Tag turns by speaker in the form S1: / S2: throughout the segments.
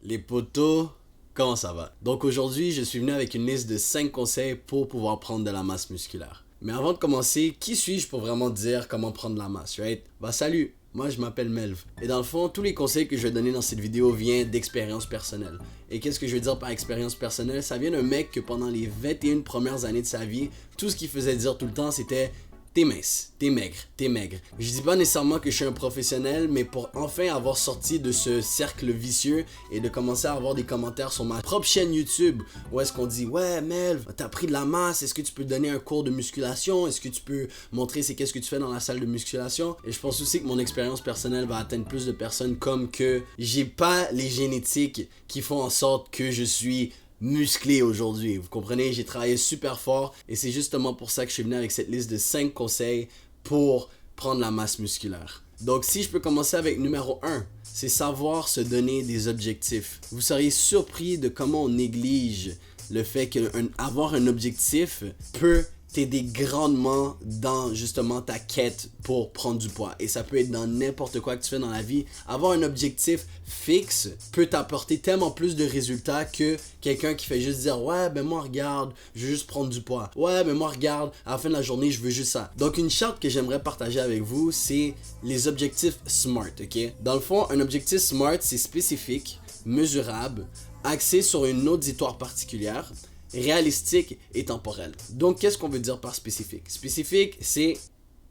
S1: Les potos, comment ça va? Donc aujourd'hui, je suis venu avec une liste de 5 conseils pour pouvoir prendre de la masse musculaire. Mais avant de commencer, qui suis-je pour vraiment dire comment prendre de la masse, right? Bah salut, moi je m'appelle Melv. Et dans le fond, tous les conseils que je vais donner dans cette vidéo viennent d'expérience personnelle. Et qu'est-ce que je veux dire par expérience personnelle? Ça vient d'un mec que pendant les 21 premières années de sa vie, tout ce qu'il faisait dire tout le temps c'était: t'es mince, t'es maigre, t'es maigre. Je dis pas nécessairement que je suis un professionnel, mais pour enfin avoir sorti de ce cercle vicieux et de commencer à avoir des commentaires sur ma propre chaîne YouTube où est-ce qu'on dit: ouais Melv, t'as pris de la masse, est-ce que tu peux donner un cours de musculation, est-ce que tu peux montrer c'est qu'est-ce que tu fais dans la salle de musculation. Et je pense aussi que mon expérience personnelle va atteindre plus de personnes, comme que j'ai pas les génétiques qui font en sorte que je suis musclé aujourd'hui. Vous comprenez, j'ai travaillé super fort et c'est justement pour ça que je suis venu avec cette liste de 5 conseils pour prendre la masse musculaire. Donc si je peux commencer avec numéro 1, c'est savoir se donner des objectifs. Vous seriez surpris de comment on néglige le fait qu'avoir un objectif peut t'aider grandement dans justement ta quête pour prendre du poids. Et ça peut être dans n'importe quoi que tu fais dans la vie. Avoir un objectif fixe peut t'apporter tellement plus de résultats que quelqu'un qui fait juste dire: ouais ben moi regarde, je veux juste prendre du poids. Ouais ben moi regarde, à la fin de la journée je veux juste ça. Donc une charte que j'aimerais partager avec vous, c'est les objectifs SMART, ok? Dans le fond, un objectif SMART, c'est spécifique, mesurable, axé sur une auditoire particulière, réalistique et temporel. Donc, qu'est-ce qu'on veut dire par spécifique? Spécifique, c'est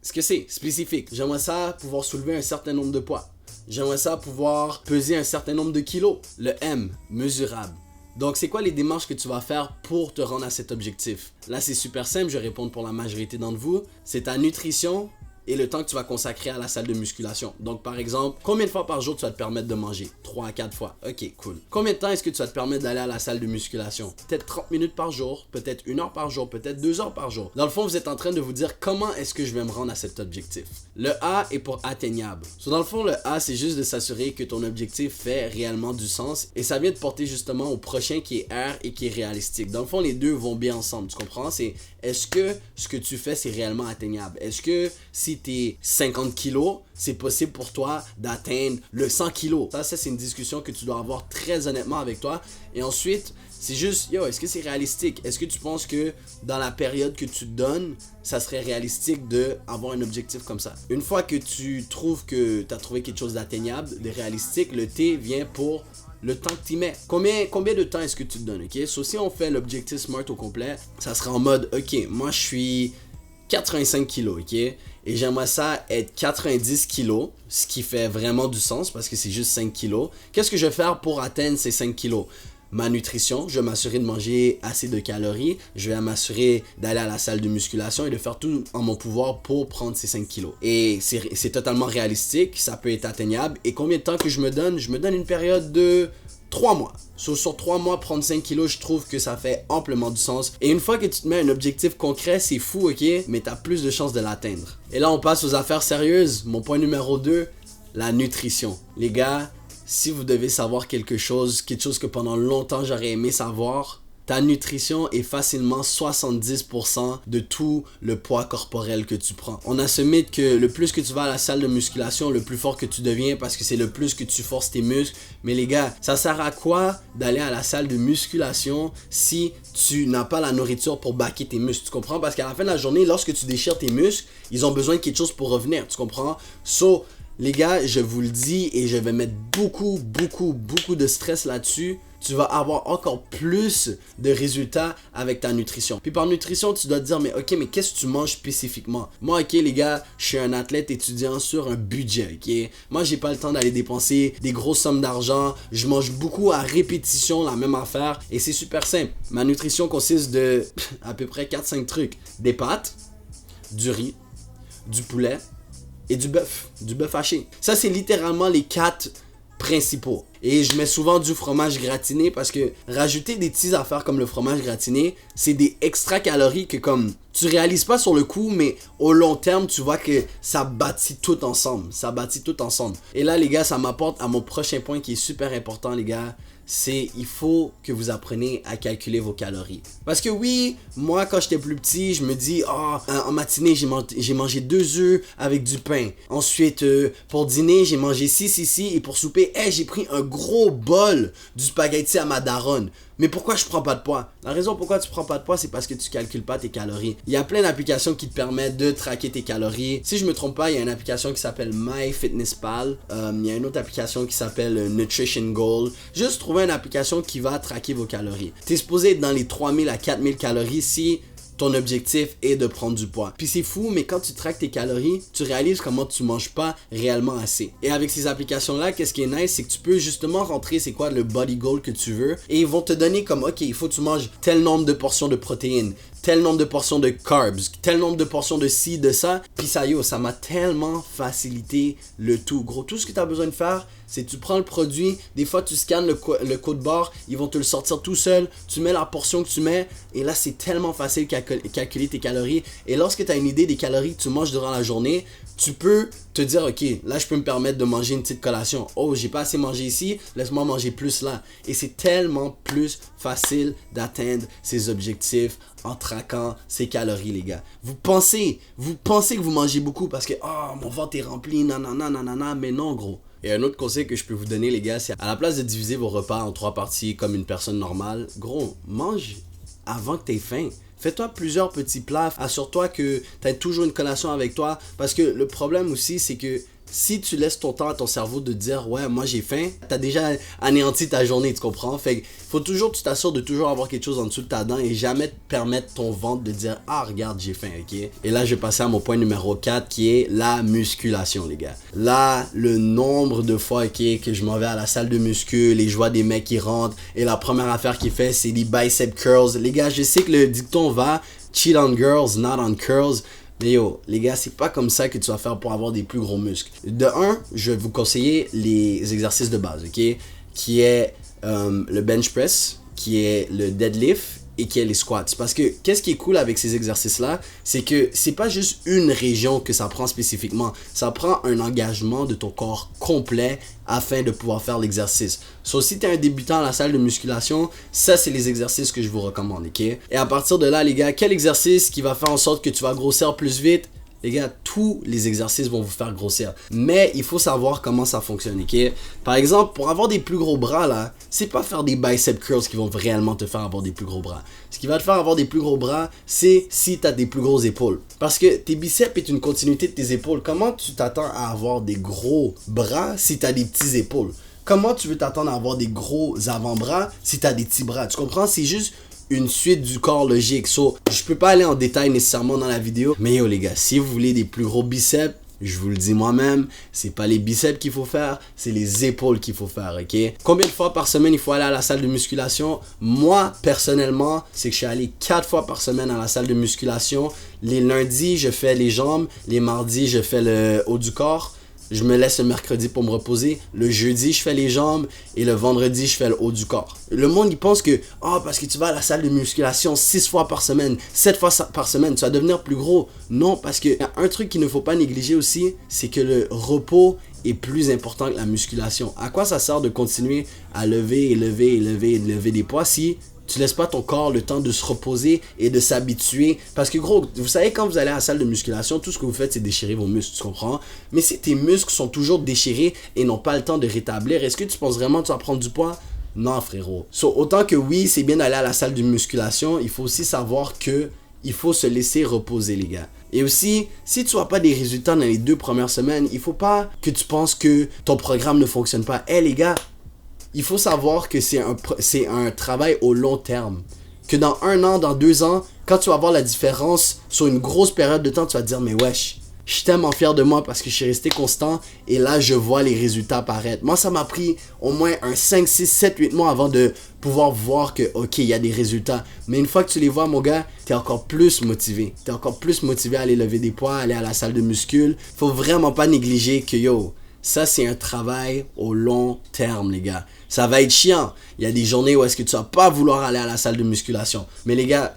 S1: ce que c'est. Spécifique. J'aimerais ça pouvoir soulever un certain nombre de poids. J'aimerais ça pouvoir peser un certain nombre de kilos. Le M, mesurable. Donc, c'est quoi les démarches que tu vas faire pour te rendre à cet objectif? Là, c'est super simple, je vais répondre pour la majorité d'entre vous. C'est ta nutrition et le temps que tu vas consacrer à la salle de musculation. Donc, par exemple, combien de fois par jour tu vas te permettre de manger? 3 à 4 fois. Ok, cool. Combien de temps est-ce que tu vas te permettre d'aller à la salle de musculation? Peut-être 30 minutes par jour, peut-être 1 heure par jour, peut-être 2 heures par jour. Dans le fond, vous êtes en train de vous dire: comment est-ce que je vais me rendre à cet objectif? Le A est pour atteignable. Dans le fond, le A, c'est juste de s'assurer que ton objectif fait réellement du sens et ça vient de porter justement au prochain qui est R et qui est réalistique. Dans le fond, les deux vont bien ensemble, tu comprends? C'est: est-ce que ce que tu fais, c'est réellement atteignable? Est-ce que si t'es 50 kilos, c'est possible pour toi d'atteindre le 100 kilos? Ça c'est une discussion que tu dois avoir très honnêtement avec toi. Et ensuite, c'est juste: yo, est-ce que c'est réalistique? Est-ce que tu penses que dans la période que tu te donnes, ça serait réalistique d'avoir un objectif comme ça? Une fois que tu trouves que tu as trouvé quelque chose d'atteignable, de réalistique, le T vient pour le temps que tu mets. Combien de temps est-ce que tu te donnes, ok? So, si on fait l'objectif SMART au complet, ça sera en mode: ok, moi je suis 85 kilos, ok? Et j'aimerais ça être 90 kilos, ce qui fait vraiment du sens parce que c'est juste 5 kilos. Qu'est-ce que je vais faire pour atteindre ces 5 kilos? Ma nutrition, je vais m'assurer de manger assez de calories, je vais m'assurer d'aller à la salle de musculation et de faire tout en mon pouvoir pour prendre ces 5 kilos. Et c'est totalement réalistique, ça peut être atteignable. Et combien de temps que je me donne? Je me donne une période de 3 mois. Sur 3 mois, prendre 5 kilos, je trouve que ça fait amplement du sens. Et une fois que tu te mets un objectif concret, c'est fou, ok? Mais tu as plus de chances de l'atteindre. Et là, on passe aux affaires sérieuses. Mon point numéro 2, la nutrition. Les gars, si vous devez savoir quelque chose que pendant longtemps j'aurais aimé savoir, ta nutrition est facilement 70% de tout le poids corporel que tu prends. On a ce mythe que le plus que tu vas à la salle de musculation, le plus fort que tu deviens parce que c'est le plus que tu forces tes muscles. Mais les gars, ça sert à quoi d'aller à la salle de musculation si tu n'as pas la nourriture pour backer tes muscles? Tu comprends? Parce qu'à la fin de la journée, lorsque tu déchires tes muscles, ils ont besoin de quelque chose pour revenir. Tu comprends? So, les gars, je vous le dis et je vais mettre beaucoup de stress là-dessus. Tu vas avoir encore plus de résultats avec ta nutrition. Puis par nutrition, tu dois te dire: mais ok, mais qu'est-ce que tu manges spécifiquement? Moi, ok les gars, je suis un athlète étudiant sur un budget, ok? Moi, j'ai pas le temps d'aller dépenser des grosses sommes d'argent. Je mange beaucoup à répétition la même affaire et c'est super simple. Ma nutrition consiste de à peu près 4-5 trucs. Des pâtes, du riz, du poulet et du bœuf haché. Ça, c'est littéralement les 4 principaux. Et je mets souvent du fromage gratiné parce que rajouter des petites affaires comme le fromage gratiné, c'est des extra calories que comme tu réalises pas sur le coup, mais au long terme, tu vois que ça bâtit tout ensemble. Ça bâtit tout ensemble. Et là, les gars, ça m'apporte à mon prochain point qui est super important, les gars. C'est il faut que vous appreniez à calculer vos calories. Parce que oui, moi quand j'étais plus petit, je me dis: oh, en matinée j'ai mangé 2 œufs avec du pain. Ensuite pour dîner j'ai mangé ci et pour souper, j'ai pris un gros bol du spaghetti à ma daronne. Mais pourquoi je prends pas de poids? La raison pourquoi tu prends pas de poids, c'est parce que tu calcules pas tes calories. Il y a plein d'applications qui te permettent de traquer tes calories. Si je me trompe pas, il y a une application qui s'appelle MyFitnessPal. Il y a une autre application qui s'appelle Nutrition Goal. Juste trouver une application qui va traquer vos calories. Tu es supposé être dans les 3000 à 4000 calories si ton objectif est de prendre du poids. Puis c'est fou, mais quand tu traques tes calories, tu réalises comment tu manges pas réellement assez. Et avec ces applications-là, qu'est-ce qui est nice, c'est que tu peux justement rentrer c'est quoi le body goal que tu veux. Et ils vont te donner comme, ok, il faut que tu manges tel nombre de portions de protéines, tel nombre de portions de carbs, tel nombre de portions de ci, de ça. Puis ça m'a tellement facilité le tout. Gros, tout ce que tu as besoin de faire, c'est tu prends le produit, des fois tu scannes le code barre, ils vont te le sortir tout seul, tu mets la portion que tu mets, et là c'est tellement facile calculer tes calories. Et lorsque tu as une idée des calories que tu manges durant la journée, tu peux te dire, ok, là je peux me permettre de manger une petite collation. Oh, j'ai pas assez mangé ici, laisse-moi manger plus là. Et c'est tellement plus facile d'atteindre ses objectifs en traquant ses calories, les gars. Vous pensez que vous mangez beaucoup parce que, oh, mon ventre est rempli, nanana, mais non, gros. Et un autre conseil que je peux vous donner, les gars, c'est à la place de diviser vos repas en 3 parties comme une personne normale, gros, mange avant que tu aies faim. Fais-toi plusieurs petits plats. Assure-toi que tu as toujours une collation avec toi. Parce que le problème aussi, c'est que si tu laisses ton temps à ton cerveau de dire ouais, moi j'ai faim, t'as déjà anéanti ta journée, tu comprends? Fait que faut toujours que tu t'assures de toujours avoir quelque chose en dessous de ta dent et jamais te permettre ton ventre de dire ah, regarde, j'ai faim, ok? Et là, je vais passer à mon point numéro 4 qui est la musculation, les gars. Là, le nombre de fois, ok, que je m'en vais à la salle de muscu et je vois des mecs qui rentrent et la première affaire qu'ils font, c'est des bicep curls. Les gars, je sais que le dicton va cheat on girls, not on curls. Mais yo, les gars, c'est pas comme ça que tu vas faire pour avoir des plus gros muscles. De un, je vais vous conseiller les exercices de base, ok? Qui est le bench press, qui est le deadlift et qui est les squats. Parce que qu'est-ce qui est cool avec ces exercices-là, c'est que c'est pas juste une région que ça prend spécifiquement. Ça prend un engagement de ton corps complet afin de pouvoir faire l'exercice. So, si tu es un débutant à la salle de musculation, ça, c'est les exercices que je vous recommande, ok? Et à partir de là, les gars, quel exercice qui va faire en sorte que tu vas grossir plus vite? Les gars, tous les exercices vont vous faire grossir. Mais il faut savoir comment ça fonctionne, ok? Par exemple, pour avoir des plus gros bras, là, c'est pas faire des bicep curls qui vont réellement te faire avoir des plus gros bras. Ce qui va te faire avoir des plus gros bras, c'est si tu as des plus grosses épaules. Parce que tes biceps est une continuité de tes épaules. Comment tu t'attends à avoir des gros bras si tu as des petites épaules? Comment tu veux t'attendre à avoir des gros avant-bras si tu as des petits bras? Tu comprends? C'est juste une suite du corps logique. So, je peux pas aller en détail nécessairement dans la vidéo. Mais yo les gars, si vous voulez des plus gros biceps, je vous le dis moi-même, c'est pas les biceps qu'il faut faire, c'est les épaules qu'il faut faire, ok? Combien de fois par semaine il faut aller à la salle de musculation? Moi, personnellement, c'est que je suis allé 4 fois par semaine à la salle de musculation. Les lundis, je fais les jambes. Les mardis, je fais le haut du corps. Je me laisse le mercredi pour me reposer. Le jeudi, je fais les jambes. Et le vendredi, je fais le haut du corps. Le monde, il pense que, parce que tu vas à la salle de musculation 6 fois par semaine, 7 fois par semaine, tu vas devenir plus gros. Non, parce que y a un truc qu'il ne faut pas négliger aussi, c'est que le repos est plus important que la musculation. À quoi ça sert de continuer à lever des poids si tu laisses pas ton corps le temps de se reposer et de s'habituer? Parce que gros, vous savez, quand vous allez à la salle de musculation, tout ce que vous faites, c'est déchirer vos muscles, tu comprends? Mais si tes muscles sont toujours déchirés et n'ont pas le temps de rétablir, est-ce que tu penses vraiment que tu vas prendre du poids? Non, frérot. So, autant que oui, c'est bien d'aller à la salle de musculation, il faut aussi savoir que il faut se laisser reposer, les gars. Et aussi, si tu n'as pas des résultats dans les 2 premières semaines, il faut pas que tu penses que ton programme ne fonctionne pas. Les gars, il faut savoir que c'est un travail au long terme. Que dans 1 an, dans 2 ans, quand tu vas voir la différence sur une grosse période de temps, tu vas te dire, mais wesh, je suis tellement fier de moi parce que je suis resté constant et là, je vois les résultats apparaître. Moi, ça m'a pris au moins 5, 6, 7, 8 mois avant de pouvoir voir que, ok, il y a des résultats. Mais une fois que tu les vois, mon gars, t'es encore plus motivé. T'es encore plus motivé à aller lever des poids, aller à la salle de muscu. Faut vraiment pas négliger que, ça, c'est un travail au long terme, les gars. Ça va être chiant. Il y a des journées où est-ce que tu vas pas vouloir aller à la salle de musculation. Mais les gars,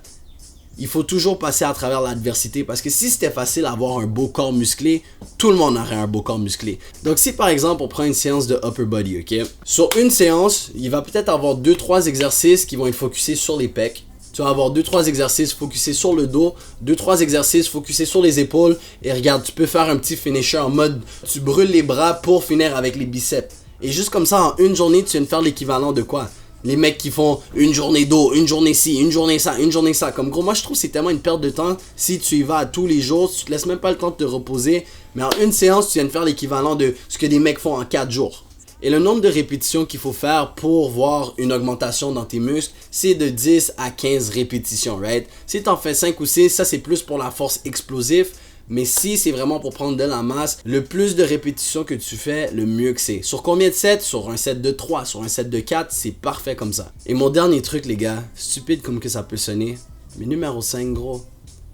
S1: il faut toujours passer à travers l'adversité. Parce que si c'était facile d'avoir un beau corps musclé, tout le monde aurait un beau corps musclé. Donc si par exemple, on prend une séance de upper body, ok? Sur une séance, il va peut-être avoir 2-3 exercices qui vont être focusés sur les pecs. Tu vas avoir 2-3 exercices focusés sur le dos, 2-3 exercices focusés sur les épaules. Et regarde, tu peux faire un petit finisher en mode tu brûles les bras pour finir avec les biceps. Et juste comme ça, en une journée, tu viens de faire l'équivalent de quoi? Les mecs qui font une journée d'eau, une journée ci, une journée ça, une journée ça. Comme gros, moi je trouve que c'est tellement une perte de temps si tu y vas tous les jours, tu te laisses même pas le temps de te reposer. Mais en une séance, tu viens de faire l'équivalent de ce que des mecs font en 4 jours. Et le nombre de répétitions qu'il faut faire pour voir une augmentation dans tes muscles, c'est de 10 à 15 répétitions, right? Si tu en fais 5 ou 6, ça c'est plus pour la force explosive. Mais si c'est vraiment pour prendre de la masse, le plus de répétitions que tu fais, le mieux que c'est. Sur combien de sets? Sur un set de 3, sur un set de 4, c'est parfait comme ça. Et mon dernier truc, les gars, stupide comme que ça peut sonner, mais numéro 5, gros,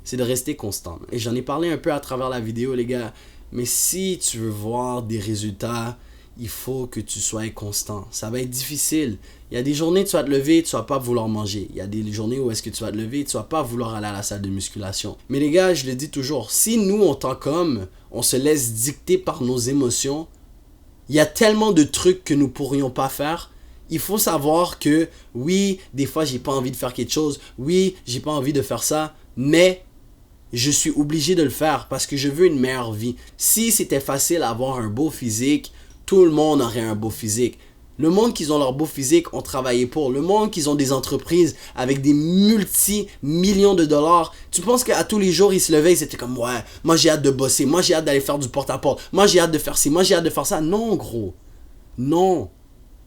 S1: c'est de rester constant. Et j'en ai parlé un peu à travers la vidéo, les gars. Mais si tu veux voir des résultats, il faut que tu sois constant. Ça va être difficile. Il y a des journées où tu vas te lever, tu vas pas vouloir manger. Il y a des journées où est-ce que tu vas te lever, tu vas pas vouloir aller à la salle de musculation. Mais les gars, je le dis toujours, si nous, en tant qu'hommes, on se laisse dicter par nos émotions, il y a tellement de trucs que nous pourrions pas faire. Il faut savoir que, oui, des fois, j'ai pas envie de faire quelque chose. Oui, j'ai pas envie de faire ça. Mais je suis obligé de le faire parce que je veux une meilleure vie. Si c'était facile d'avoir un beau physique, tout le monde aurait un beau physique. Le monde qui ont leur beau physique ont travaillé pour. Le monde qui ont des entreprises avec des multi-millions de dollars. Tu penses qu'à tous les jours, ils se levaient, ils étaient comme, ouais, moi j'ai hâte de bosser, moi j'ai hâte d'aller faire du porte-à-porte, moi j'ai hâte de faire ci, moi j'ai hâte de faire ça. Non, gros. Non.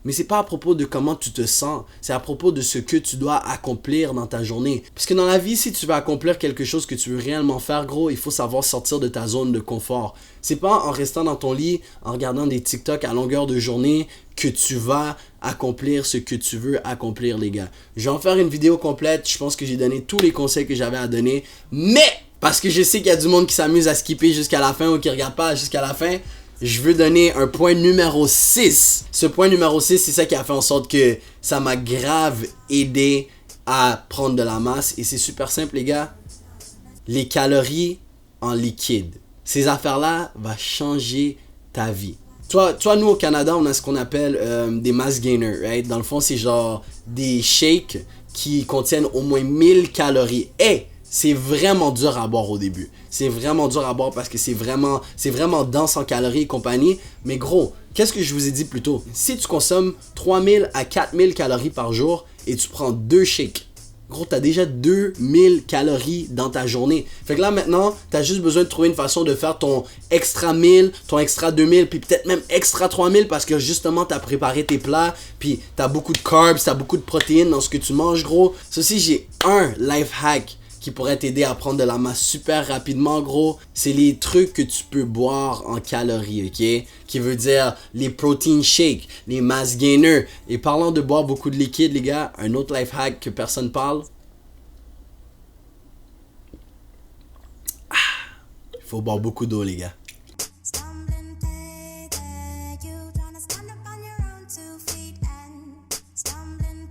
S1: Mais c'est pas à propos de comment tu te sens, c'est à propos de ce que tu dois accomplir dans ta journée. Parce que dans la vie, si tu veux accomplir quelque chose que tu veux réellement faire, gros, il faut savoir sortir de ta zone de confort. C'est pas en restant dans ton lit, en regardant des TikTok à longueur de journée, que tu vas accomplir ce que tu veux accomplir, les gars. Je vais en faire une vidéo complète, je pense que j'ai donné tous les conseils que j'avais à donner, mais parce que je sais qu'il y a du monde qui s'amuse à skipper jusqu'à la fin ou qui regarde pas jusqu'à la fin, je veux donner un point numéro 6. Ce point numéro 6, c'est ça qui a fait en sorte que ça m'a grave aidé à prendre de la masse. Et c'est super simple, les gars. Les calories en liquide. Ces affaires-là vont changer ta vie. Toi, nous au Canada, on a ce qu'on appelle des mass gainers, right? Dans le fond, c'est genre des shakes qui contiennent au moins 1000 calories. Et c'est vraiment dur à boire au début. C'est vraiment dur à boire parce que c'est vraiment dense en calories et compagnie. Mais gros, qu'est-ce que je vous ai dit plus tôt? Si tu consommes 3000 à 4000 calories par jour et tu prends 2 shakes, gros, t'as déjà 2000 calories dans ta journée. Fait que là, maintenant, t'as juste besoin de trouver une façon de faire ton extra 1000, ton extra 2000, puis peut-être même extra 3000 parce que justement, t'as préparé tes plats, puis t'as beaucoup de carbs, t'as beaucoup de protéines dans ce que tu manges, gros. Ceci, j'ai un life hack qui pourrait t'aider à prendre de la masse super rapidement, gros. C'est les trucs que tu peux boire en calories, ok? Qui veut dire les protein shakes, les mass gainers. Et parlant de boire beaucoup de liquide, les gars, un autre life hack que personne parle. Il faut boire beaucoup d'eau, les gars.